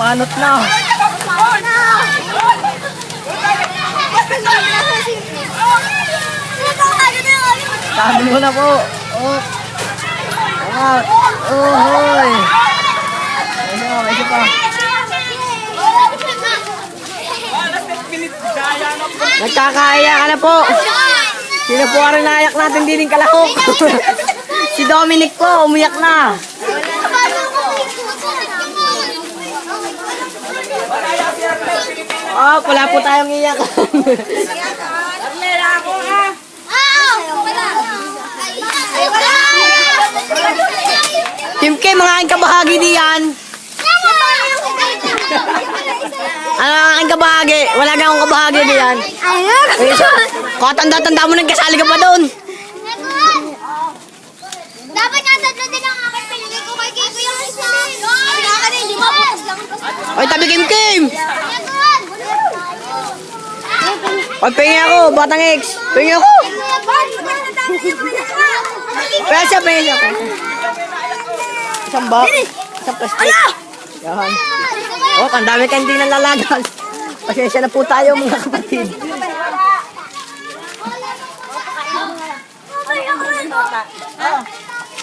Banot na. Sabi mo na po. Oh. Angat. Oh, hoy. Isa pa. Nagkakaya ka na po. Sino po ang nayak natin dining kalahok? Si Dominic po, umiyak na. Oh, wala po tayong iyak. Team K, mga aking kabahagi diyan. Ano ang aking kabahagi? Wala na akong kabahagi diyan. Tanda-tanda mo nagkasali ka pa doon. Dapat nga tatlo din ang aking pinili ko kay Kiko yung isa. Wala ka rin, di ba? Oy, tabi Kim Kim! Oy, pengi ako, Batang X. Pengi ako. Pesa. Isang bak. Isang plastic. Yan. Oh, ang dami kang hindi nalalagal. Pasensya na po tayo mga kapatid. Oh.